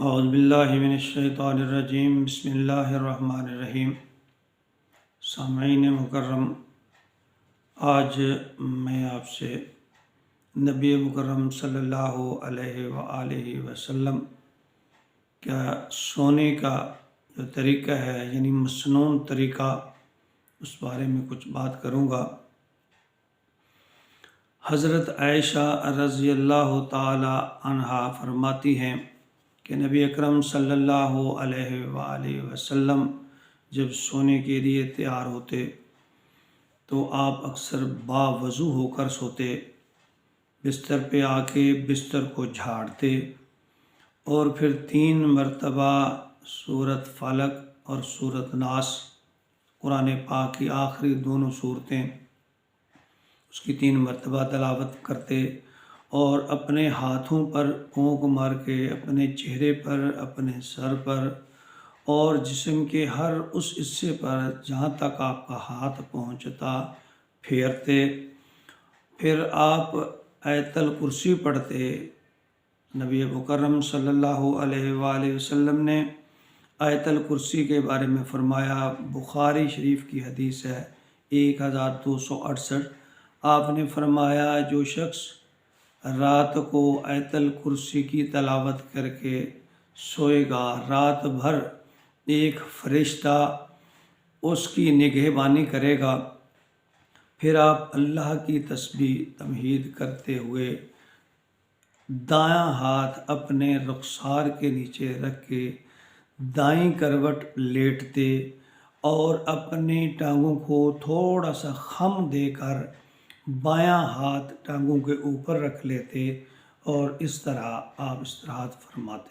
اعوذ باللہ من الشیطان الرجیم، بسم اللہ الرحمن الرحیم۔ سامعین مکرم، آج میں آپ سے نبی مکرم صلی اللہ علیہ وآلہ وسلم کا سونے کا جو طریقہ ہے، یعنی مسنون طریقہ، اس بارے میں کچھ بات کروں گا۔ حضرت عائشہ رضی اللہ تعالی عنہا فرماتی ہیں کہ نبی اکرم صلی اللہ علیہ وآلہ وسلم جب سونے کے لیے تیار ہوتے تو آپ اکثر باوضو ہو کر سوتے، بستر پہ آ کے بستر کو جھاڑتے اور پھر 3 مرتبہ سورۃ فلق اور سورۃ ناس، قرآن پاک کی آخری دونوں صورتیں، اس کی 3 مرتبہ تلاوت کرتے اور اپنے ہاتھوں پر پھونک مار کے اپنے چہرے پر، اپنے سر پر اور جسم کے ہر اس حصے پر جہاں تک آپ کا ہاتھ پہنچتا پھیرتے۔ پھر آپ آیت الکرسی پڑھتے۔ نبی مکرم صلی اللہ علیہ وآلہ وسلم نے آیت الکرسی کے بارے میں فرمایا، بخاری شریف کی حدیث ہے 1268۔ آپ نے فرمایا، جو شخص رات کو آیت الکرسی کی تلاوت کر کے سوئے گا، رات بھر ایک فرشتہ اس کی نگہبانی کرے گا۔ پھر آپ اللہ کی تسبیح تمہید کرتے ہوئے دایاں ہاتھ اپنے رخسار کے نیچے رکھ کے دائیں کروٹ لیٹتے اور اپنی ٹانگوں کو تھوڑا سا خم دے کر بایاں ہاتھ ٹانگوں کے اوپر رکھ لیتے اور اس طرح آپ استراحت فرماتے۔